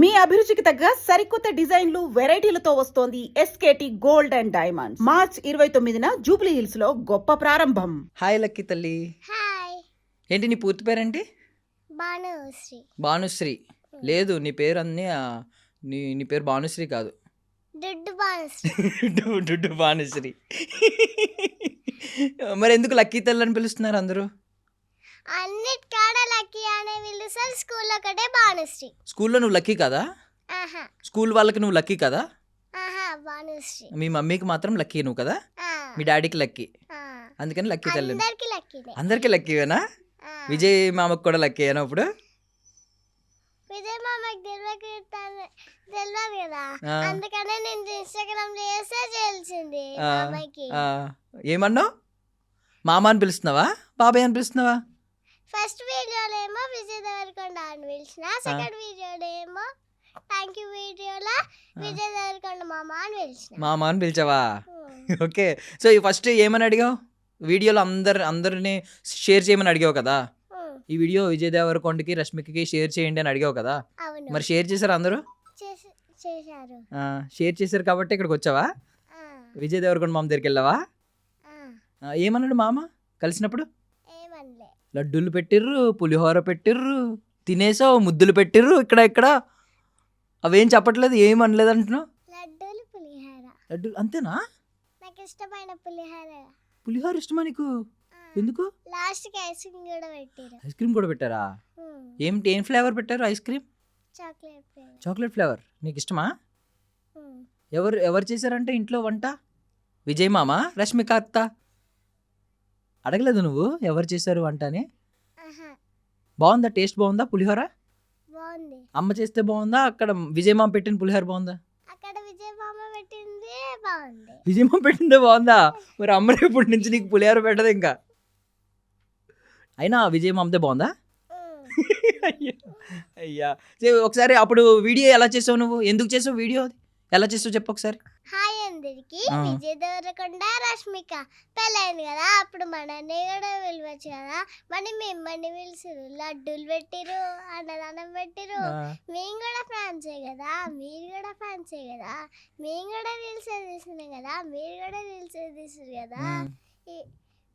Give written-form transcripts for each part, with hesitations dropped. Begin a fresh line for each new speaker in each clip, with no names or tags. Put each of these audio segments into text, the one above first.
మీ అభిరుచికి తగ్గ సరికొత్త డిజైన్లు వెరైటీలతో వస్తోంది SKT gold and diamonds. March 29న జూబ్లీ హిల్స్ లో గొప్ప ప్రారంభం.
హాయ్ లక్కీ తల్లి.
హాయ్.
ఏంటి నీ పూర్తి పేరేంటి?
భానుశ్రీ.
భానుశ్రీ లేదు, నీ పేరు అన్నీ నీ పేరు భానుశ్రీ కాదు.
దుడ్డు భానుశ్రీ.
డుడ్డు భానుశ్రీ. మరి ఎందుకు లక్కీ తల్లి అని పిలుస్తున్నారు అందరూ?
అన్నిటికాడ లక్కీ అనే పిలుస్తారు, స్కూల్లో ఒకటే భానుశ్రీ.
స్కూల్లో నువ్వు లక్కీ కదా?
ఆహా
స్కూల్ వాళ్ళకి నువ్వు లక్కీ కదా?
ఆహా భానుశ్రీ.
మీ మమ్మీకి మాత్రం లక్కీ నువ్వు కదా?
ఆ,
మీ డాడీకి లక్కీ,
ఆ.
అందుకని లక్కీ తల్లి.
అందరికి లక్కీనే.
అందరికీ లక్కీవేనా?
ఆ.
విజయ్ మామకు కూడా లక్కీయేనా ఇప్పుడు?
విజయ్ మామకి తెలియదు కదా,
ఆ.
అందుకనే నేను ఇన్స్టాగ్రామ్ లో చేస్తే తెలిసింది
ఆ,
అమ్మాయికి.
ఆ. ఏమన్నావు? మామ అని పిలుస్తున్నావా, బాబాయ్ అని పిలుస్తున్నావా?
ఫస్ట్ వీడియోలో ఏమో విజయ్ దేవరకొండ అని పిలిచిన, సెకండ్ వీడియోలో ఏమో థ్యాంక్ యూ వీడియోలో విజయ్ దేవరకొండ మామ అని పిలిచిన.
మామ అని పిలిచావా? ఓకే. సో ఈ ఫస్ట్ ఏమని అడిగావు? వీడియోలో అందరినీ షేర్ చేయమని అడిగావు కదా. ఈ వీడియో విజయ్ దేవరకొండకి రష్మికకి షేర్ చేయండి అని అడిగావు కదా.
అవును,
మరి షేర్ చేశారు అందరూ?
చేశారు.
షేర్ చేశారు కాబట్టి ఇక్కడికి వచ్చావా?
ఆ,
విజయ్ దేవరకొండ మామ దగ్గరికి వెళ్ళావా?
ఆ.
ఏమన్నాడు మామ కలిసినప్పుడు?
ఏమనలే.
లడ్డూలు పెట్టిర్రు, పులిహోర పెట్టిర్రు, తినేసావు, ముద్దులు పెట్టిర్రు ఇక్కడ అవేం చెప్పట్లేదు, ఏం అనలేదు అంటున్నావు.
లడ్డూలు పులిహోర
లడ్డూలు అంతేనా?
నాకు ఇష్టమైన పులిహోర.
పులిహోర ఇష్టమా నీకు? ఎందుకు?
లాస్ట్ కి ఐస్ క్రీమ్ కూడా పెట్టారు.
ఐస్ క్రీమ్ కూడా పెట్టారా? ఏం ఫ్లేవర్ పెట్టారు ice cream?
Chocolate flavour.
Chocolate flavour. నీకు ఇష్టమా? ఎవరు చేశారంటే ఇంట్లో వంట? విజయ్ మామ, రష్మిక అత్త? అడగలేదు నువ్వు ఎవరు చేశారు వంట అని?
ఆహా,
బాగుందా? టేస్ట్ బాగుందా పులిహోర?
బాగుంది.
అమ్మ చేస్తే బాగుందా, అక్కడ విజయ్ మామ పెట్టిన పులిహోర బాగుందా?
అక్కడ విజయ్ మామ పెట్టింది బాగుంది.
విజయ్ మామ పెట్టిందే బాగుందా? మరి అమ్మ రేపటి నుంచి నీకు పులిహోర పెట్టదు ఇంకా. అయినా విజయ్ మామదే బాగుందా? అయ్యా ఒకసారి అప్పుడు వీడియో ఎలా చేసావు నువ్వు? ఎందుకు చేసావు వీడియో? ఎలా చేసావు చెప్పు ఒకసారి.
హాయ్ అందరికి. విజయ్ దేవరకొండ రష్మిక పెళ్ళైంది కదా, అప్పుడు మనని కూడా పిలవచ్చు కదా, మిమ్మల్ని పిలిచిరు, లడ్డూలు పెట్టిరు, అన్నదానం పెట్టిరు. మేము కూడా ఫ్యాన్సే కదా, మీరు కూడా ఫ్యాన్సే కదా, మేము కూడా రీల్స్ తీసినాం కదా, మీరు కూడా రీల్స్ తీసారు కదా.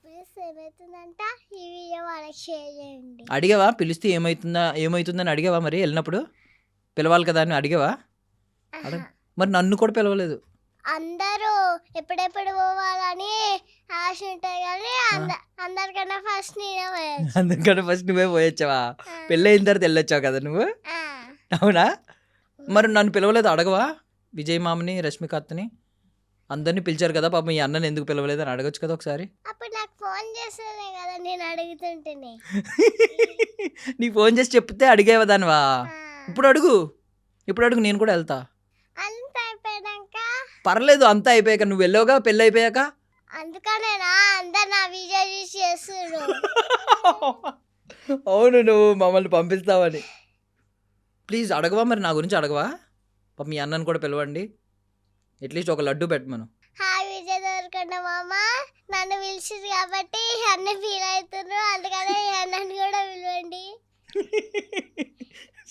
పిలిస్తే ఏమవుతుందంట, ఈ వీడియో వాళ్ళకి షేర్ చేయండి.
అడిగావా? పిలిస్తే ఏమవుతుందని అడిగావా? మరి వెళ్ళినప్పుడు పిలవాలి కదా అని అడిగావా? మరి నన్ను కూడా పిలవలేదు.
అందరూ ఎప్పుడెప్పుడు పోవాలని ఆశ ఉంటాయి కానీ అందరికన్నా ఫస్ట్ నేనే పోయొచ్చు.
అందుకని ఫస్ట్ నువ్వే పోయొచ్చావా? పెళ్ళి అయిన తర్వాత వెళ్ళొచ్చావు కదా నువ్వు. అవునా? మరి నన్ను పిలవలేదు, అడగవా? విజయ్ మామని, రష్మిక అత్తని అందరినీ పిలిచారు కదా, పాపం ఈ అన్నని ఎందుకు పిలవలేదు అని అడగొచ్చు కదా ఒకసారి.
అప్పుడు నాకు ఫోన్ చేస్తేనే కదా నేను అడుగుతుంటేనే.
నీకు ఫోన్ చేసి చెప్తే అడిగేవా దానివా? ఇప్పుడు అడుగు, నేను కూడా వెళ్తా.
అంత అయిపోయాక
పర్లేదు, అంతా అయిపోయాక. నువ్వు వెళ్ళావుగా పెళ్ళి అయిపోయాక.
అందుకనేనా అందరు నా వీడియో చూసి చేస్తున్నారు.
అవును, నువ్వు మమ్మల్ని పంపిస్తావని. ప్లీజ్ అడగవా? మరి నా గురించి అడగవా? పాపం మీ అన్నని కూడా పిలవండి, అట్లీస్ట్ ఒక లడ్డు పెట్టమను.
హాయ్ విజయ్ దేవరకొండ మామ, నన్ను పిలిచింది కాబట్టి అన్నీ ఫీల్ అవుతున్నారు, అందుకనే ఈ అన్నని కూడా పిలవండి.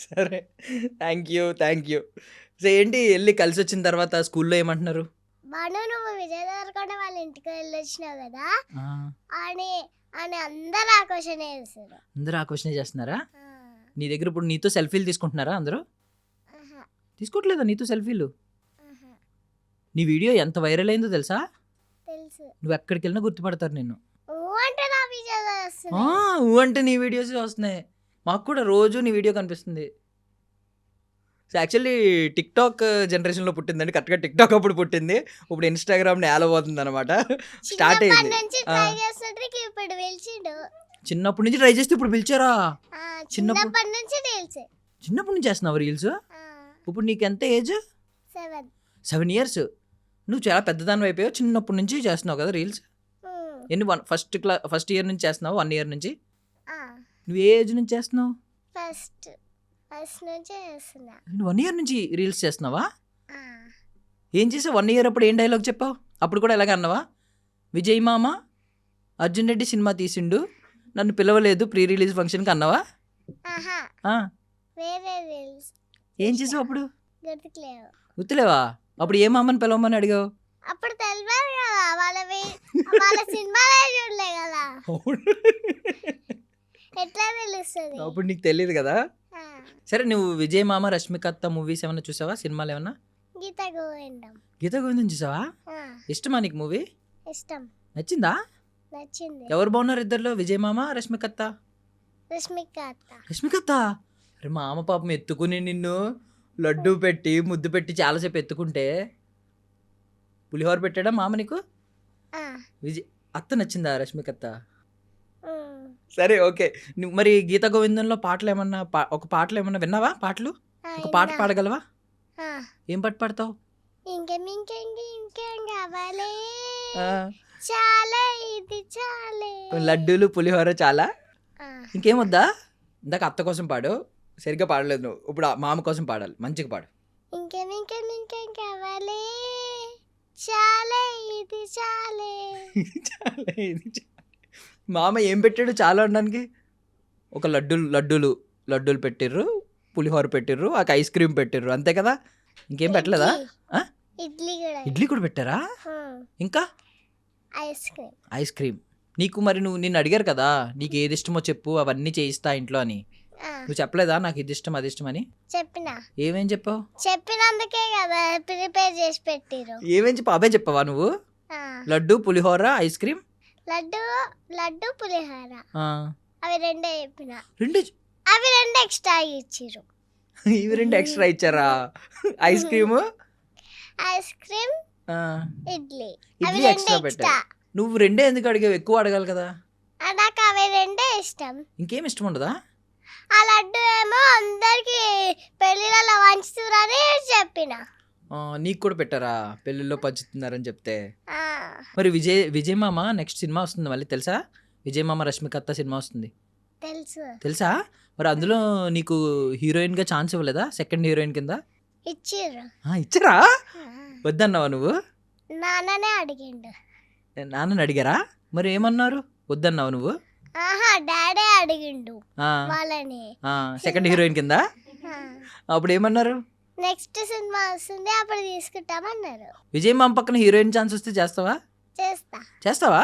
సరే, థ్యాంక్ యూ. సో ఏంటి, వెళ్ళి కలిసి వచ్చిన తర్వాత స్కూల్లో ఏమంటున్నారు?
బాను, నువ్వు విజయ్ దేవరకొండ వాళ్ళ ఇంటికి వెళ్ళొచ్చినావు కదా అని అని అందరు ఆకర్షణ చేస్తారు.
అందరూ ఆకర్షణ చేస్తున్నారా? నీ దగ్గర ఇప్పుడు నీతో సెల్ఫీలు తీసుకుంటున్నారా అందరూ? తీసుకోవట్లేదా నీతో సెల్ఫీలు? నీ వీడియో ఎంత వైరల్ అయిందో తెలుసా?
తెలుసు.
నువ్వు ఎక్కడికి వెళ్ళినా గుర్తుపడతారు నిన్ను.
అంటే నా వీడియోస్
అంటే నీ వీడియోస్ వస్తున్నాయి, మాకు కూడా రోజు నీ వీడియో కనిపిస్తుంది. సో యాక్చువల్లీ టిక్టాక్ జనరేషన్లో పుట్టిందండి, కరెక్ట్గా టిక్టాక్ అప్పుడు పుట్టింది, ఇప్పుడు ఇన్స్టాగ్రామ్ని ఏలబోతుంది అనమాట. స్టార్ట్ అయింది. చిన్నప్పటి నుంచి ట్రై చేస్తే ఇప్పుడు పిలిచారా? చిన్నప్పటి నుంచి చేస్తున్నావు రీల్స్? ఇప్పుడు నీకు ఎంత ఏజ్? 7 years. నువ్వు చాలా పెద్దదాని అయిపోయావు, చిన్నప్పటి నుంచి చేస్తున్నావు కదా రీల్స్. ఎన్ని ఫస్ట్ ఇయర్ నుంచి చేస్తున్నావు? 1 year నుంచి. నువ్వు ఏ ఏజ్ నుంచి చేస్తున్నావు?
ఫస్ట్ నుంచి చేస్తున్నా.
1 year నుంచి రీల్స్ చేస్తున్నావా? ఏం చేసావు 1 year అప్పుడు? ఏం డైలాగ్ చెప్పావు అప్పుడు కూడా? ఎలాగ అన్నావా? విజయ్ మామ అర్జున్ రెడ్డి సినిమా తీసిండు, నన్ను పిలవలేదు ప్రీ రిలీజ్ ఫంక్షన్కి అన్నావా?
వేరే రీల్స్
ఏం చేసావు అప్పుడు?
గుర్తుకులేవు.
గుర్తులేవా? అప్పుడు ఏ మామని పిలవమని అడిగావు?
అప్పుడు తెలియదు కదా వాళ్ళ సినిమాలే చూడలే కదా, ఎట్లా తెలుస్తుంది?
అప్పుడు నీకు తెలియదు కదా. సరే, నువ్వు విజయ్ మామ రష్మికత్త మూవీస్ ఏమన్నా చూసావా? సినిమాలు ఏమన్నా?
గీత గోవిందం.
గీత గోవిందం చూసావా? ఇష్టమా నీకు మూవీ?
ఇష్టం.
నచ్చిందా?
నచ్చింది.
ఎవరు బాగున్నారు ఇద్దర్లో, విజయ్ మామ రష్మికత్త? రష్మికత్త. అరే మామ పాపం ఎత్తుకుని నిన్ను లడ్డు పెట్టి ముద్దు పెట్టి చాలాసేపు ఎత్తుకుంటే పులిహోర పెట్టాడా మామ నీకు? విజయ్ అత్త నచ్చిందా రష్మికత్త? సరే, ఓకే. నువ్వు మరి గీత గోవిందంలో పాటలు ఏమన్నా ఒక పాటలు ఏమన్నా విన్నావా? పాటలు ఒక పాట పాడగలవా? ఏం పాట పాడతావు?
ఇంకేం కావాలి, చాలే ఇది చాలే.
లడ్డూలు పులిహోర చాలా. ఇంకేం వద్దా? ఇందాక అత్త కోసం పాడు, సరిగ్గా పాడలేదు నువ్వు. ఇప్పుడు మామ కోసం పాడాలి, మంచిగా పాడు.
ఇంకేం కావాలి, చాలే ఇది చాలే.
చాలా ఇది చాలా. మామ ఏం పెట్టాడు చాలా అనడానికి? ఒక లడ్డూలు పెట్టిర్రు, పులిహోర పెట్టిర్రు, ఒక ఐస్ క్రీమ్ పెట్టిర్రు, అంతే కదా? ఇంకేం పెట్టలేదా? ఇడ్లీ కూడా పెట్టారా? ఇంకా ఐస్ క్రీమ్. నీకు మరి నిన్ను అడిగారు కదా నీకు ఏది ఇష్టమో చెప్పు, అవన్నీ చేయిస్తా ఇంట్లో అని. నువ్వు చెప్పలేదా నాకు ఇది ఇష్టం అది ఇష్టం అని?
చెప్పినా.
ఏమేం చెప్పావు?
చెప్పినందుకే కదా ప్రిపేర్ చేసి పెట్టిరు.
ఏమేం చెప్పావు? అవే చెప్పావా నువ్వు? లడ్డు పులిహోర ఐస్ క్రీమ్.
లడ్డు పులిహోర అవి రెండే చెప్పిన. అవి రెండు ఎక్స్ట్రా ఇచ్చిరు.
ఇవి రెండు ఎక్స్ట్రా ఇచ్చారా? ఐస్ క్రీమ్
ఇడ్లీ
ఎక్స్ట్రా పెట్టా. నువ్వు రెండే ఎందుకు అడిగావు? ఎక్కువ అడగాలి కదా.
నాకు అవి రెండే ఇష్టం.
ఇంకేం ఇష్టం ఉండదా?
ఆ లడ్డు ఏమో అందరికి పెళ్లిళ్ళలో పంచుతున్నారని చెప్పిన.
నీకు కూడా పెట్టారా పెళ్ళిళ్ళలో పంచుతున్నారని చెప్తే? మరి విజయ్ మామ నెక్స్ట్ సినిమా వస్తుంది మళ్ళీ, తెలుసా? విజయ్ మామ రష్మికత్త సినిమా వస్తుంది, తెలుసా? మరి అందులో నీకు హీరోయిన్ గా ఛాన్స్ ఇవ్వలేదా? సెకండ్ హీరోయిన్ కింద ఇచ్చారా? వద్దన్నావా నువ్వు?
నాన్ననే అడిగిండు.
నాన్నని అడిగారా? మరి ఏమన్నారు? వద్దన్నావు నువ్వు?
డాడీ అడిగిండు వాళ్ళని
సెకండ్ హీరోయిన్ కింద. అప్పుడు ఏమన్నారు?
నెక్స్ట్ సినిమా వస్తుంది అప్పుడు తీసుకుంటామన్నారు.
విజయ్ మామ పక్కన హీరోయిన్ ఛాన్స్ వస్తే చేస్తావా? చేస్తావా?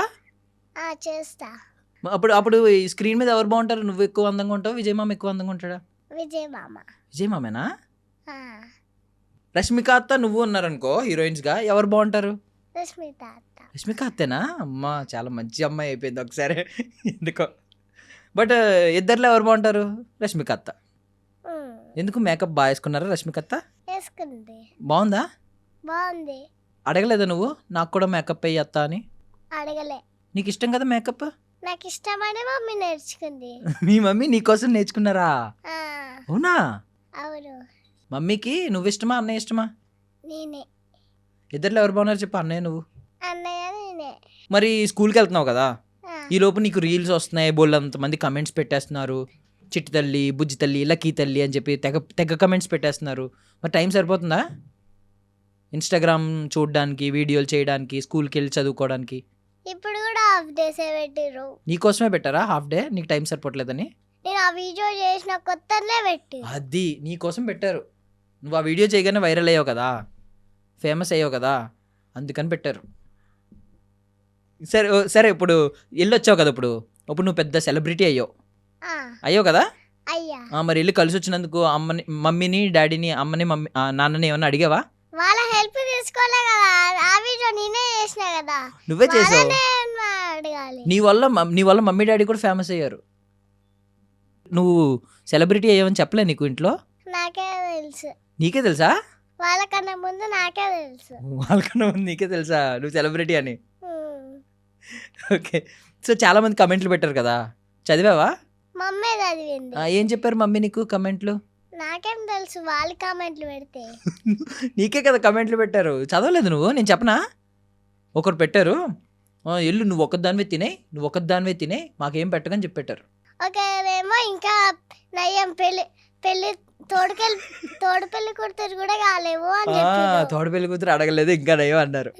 చేస్తా.
అప్పుడు ఈ స్క్రీన్ మీద ఎవరు బాగుంటారు? నువ్వు ఎక్కువ అందంగా ఉంటావు, విజయ్ మామ ఎక్కువ అందంగా ఉంటాడా? విజయ్ మామేనా? రష్మిక అత్త నువ్వు ఉన్నారనుకో హీరోయిన్స్ గా, ఎవరు బాగుంటారు? రష్మిక అత్తేనా? అమ్మా చాలా మంచి అమ్మాయి అయిపోయింది ఒకసారి ఎందుకో. బట్ ఇద్దర్లో ఎవరు బాగుంటారు? రష్మిక అత్త. ఎందుకు? మేకప్ బాగా వేసుకున్నారా రష్మిక అత్త? బాగుందా?
బాగుంది.
అడగలేదా నువ్వు నాకు కూడా మేకప్ అయ్యి అత్త అని?
అడగలే.
నీకు ఇష్టం కదా మేకప్?
నాకు ఇష్టమని మమ్మీ నేర్చుకుంది.
మీ మమ్మీ నీకోసం నేర్చుకున్నారా? అవునా?
అవును.
మమ్మీకి నువ్వు ఇష్టమా అన్నయ్య ఇష్టమా?
నేనే.
ఇద్దర్లో ఎవరు బాగున్నారు చెప్పు? అన్నయ్య నువ్వు?
అన్నయ్య నేనే.
మరి స్కూల్కి వెళ్తున్నావు కదా, ఈ లోపు నీకు రీల్స్ వస్తున్నాయి, బోల్డంతమంది కమెంట్స్ పెట్టేస్తున్నారు, చిట్టి తల్లి, బుజ్జి తల్లి, లక్కీ తల్లి అని చెప్పి తెగ కమెంట్స్ పెట్టేస్తున్నారు. మరి టైం సరిపోతుందా ఇన్స్టాగ్రామ్ చూడడానికి, వీడియోలు చేయడానికి, స్కూల్కి వెళ్ళి చదువుకోవడానికి?
ఇప్పుడు కూడా హాఫ్ డేసే పెట్టిర్రు.
నీకోసమే పెట్టారా హాఫ్ డే? నీకు టైం సరిపోవట్లేదని?
నేను ఆ వీడియో చేసిన కొత్తనే పెట్టి
అది నీకోసం పెట్టారు. నువ్వు ఆ వీడియో చేయగానే వైరల్ అయ్యావు కదా, ఫేమస్ అయ్యావు కదా, అందుకని పెట్టారు. సరే ఇప్పుడు వెళ్ళొచ్చావు కదా, ఇప్పుడు నువ్వు పెద్ద సెలబ్రిటీ అయ్యావు కదా. మరి వెళ్ళి కలిసి వచ్చినందుకు మమ్మీని డాడీని నాన్నని ఏమన్నా అడిగావా?
వాళ్ళ హెల్ప్ తీసుకోలే కదా, ఆ వీడియో నేనే చేసిన కదా.
నువ్వే చేసావు. నీ వల్ల మమ్మీ డాడీ కూడా ఫేమస్ అయ్యారు. నువ్వు సెలబ్రిటీ అయ్యావని చెప్పలే నీకు ఇంట్లో?
నాకే తెలుసు.
నీకే తెలుసా?
వాళ్ళకన్నా ముందు నాకే తెలుసు.
వాళ్ళకన్నా ముందు నీకే తెలుసా నువ్వు సెలబ్రిటీ అని? ఓకే. సో చాలా మంది కమెంట్లు పెట్టారు కదా, చదివావా?
మమ్మీ చదివింది.
ఏం చెప్పారు మమ్మీ నీకు కమెంట్లు?
నాకేం తెలుసు, వాళ్ళు కామెంట్లు పెడితే.
నీకే కదా కమెంట్లు పెట్టారు, చదవలేదు నువ్వు? నేను చెప్పనా? ఒకరు పెట్టారు, ఎల్లు నువ్వు ఒక్కదానివే తినే మాకేం పెట్టకని చెప్పి పెట్టారు.
ఒకరేమో ఇంకా నయ్యం పెళ్లి తోడు పెళ్లి కూతురు కూడా కాలేవు అని చెప్పారు.
తోడు పెళ్లి కూతురు అడగలేదు ఇంకా నయ్యం అన్నారు.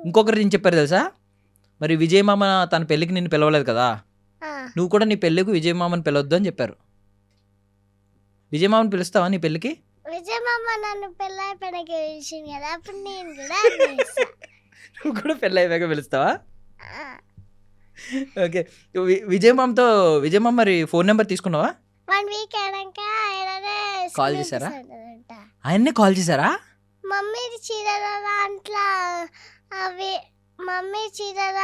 ఇంకొకరు ఏం చెప్పారు తెలుసా? మరి విజయ్ మామ తన పెళ్ళికి నిన్ను పిలవలేదు కదా, నువ్వు కూడా నీ పెళ్ళికి విజయ్ మామని పిలవద్దు అని చెప్పారు. విజయమామని పిలుస్తావా నీ పెళ్ళికి?
విజయమామ నన్ను పెళ్ళైపోయినాక పిలిచింది కదా, అప్పుడు నేను కూడా అదే చేస్తా.
నువ్వు కూడా పెళ్ళి అయిపోయాక పిలుస్తావా?
ఆ,
ఓకే. విజయమామ మరి ఫోన్ నెంబర్ తీసుకున్నావా?
1 వీక్ అయినాక ఆయననే
కాల్
స్కూల్
చేశారా?
తీసుకెళ్తాడంట.
ఆయన్నే కాల్ చేశారా?
మమ్మీ చీరల దాంట్లో అవి మమ్మీ చీరల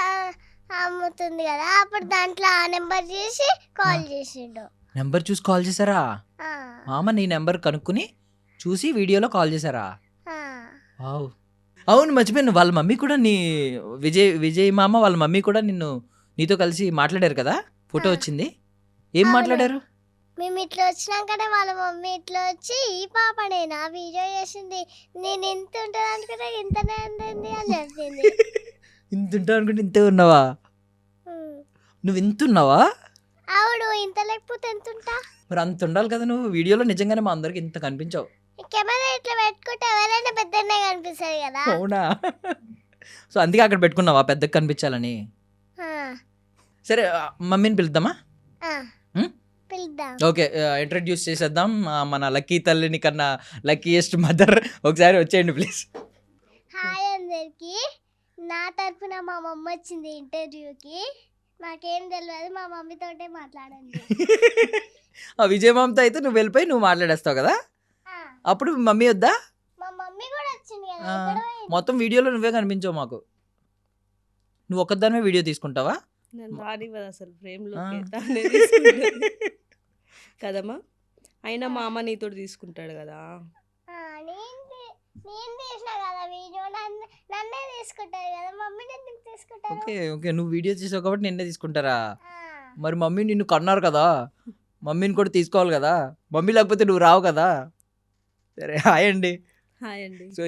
అమ్ముతుంది కదా, అప్పుడు దాంట్లో ఆ నెంబర్ చేసి కాల్ చేసిండు.
నెంబర్ చూసి కాల్ చేశారా?
ఆ,
మామ నీ నెంబర్ కనుక్కుని చూసి వీడియోలో కాల్ చేశారా?
ఆ,
వావ్. అవును, మర్చిపోయాను. వాళ్ళ మమ్మీ కూడా విజయ్ మామ వాళ్ళ మమ్మీ కూడా నీతో కలిసి మాట్లాడారు కదా, ఫోటో వచ్చింది. ఏం
అవును.
మాట్లాడారు?
మేము ఇట్లా వచ్చినాకనే వాళ్ళ మమ్మీ ఇట్లా వచ్చి ఈ పాపనే నా వీడియో చేసింది, నేను ఇంత ఉంటుంది అనుకుంటే ఇంతనే ఉంటుంది అని చెప్పింది.
ఇంత ఉంటావు అనుకుంటే ఇంతే ఉన్నావా?
ఉమ్.
నువ్వు ఇంత ఉన్నావా?
అవును, ఇంత లేకపోతే ఎంత ఉంటా?
మరి అంత ఉండాలి కదా నువ్వు. వీడియోలో నిజంగానే మా అందరికి ఇంత కనిపించావు.
కెమెరా ఇట్లా పెట్టుకుంటే ఎవరైనా పెద్దనే కనిపిస్తుంది కదా.
అవునా? సో అందుకే అక్కడ పెట్టుకున్నావా, పెద్దగా కనిపించాలని?
ఆ,
సరే, మమ్మీని పిలుద్దామా?
ఆ,
ఉమ్?
పిలుద్దాం.
ఓకే, ఇంట్రడ్యూస్ చేసేద్దాం. మన లక్కీ తల్లిని కన్నా లక్కీయెస్ట్ మదర్ ఒకసారి వచ్చేయండి ప్లీజ్.
హాయ్ అందరికి, నా తరఫున మా మమ్మీ వచ్చింది ఇంటర్వ్యూకి. నాకేం తెలియదు, మా మమ్మీతోటే మాట్లాడండి.
ఆ విజయమామతో అయితే నువ్వు వెళ్ళిపోయి నువ్వు మాట్లాడేస్తావు కదా,
ఆ,
అప్పుడు మమ్మీ వద్దా?
మా మమ్మీ కూడా వచ్చింది కదా.
ఆ,
ఎక్కడ పోయింది?
మొత్తం వీడియోలో నువ్వే కనిపించావు మాకు. నువ్వు ఒక్కదానివే వీడియో తీసుకుంటావా?
నేను రానివ్వదు అసలు
ఆ.
ఫ్రేమ్లోకి, తానే తీసుకుంటుంది కదమ్మా. అయినా మా అమ్మ నీతో తీసుకుంటాడు కదా.
ఆ, నేను తీసిన కదా వీడియో, నన్నే తీసుకుంటారు కదా, మమ్మీని ఎందుకు తీసుకుంటారు?
ఓకే ఓకే, నువ్వు వీడియో చేసావు కాబట్టి నిన్నే తీసుకుంటారా?
ఆ,
మరి మమ్మీ నిన్ను కన్నారు కదా, మమ్మీని కూడా తీసుకోవాలి కదా. మమ్మీ లేకపోతే నువ్వు రావు కదా. సరే, హాయ్ అండి.
హాయ్ అండి.
సో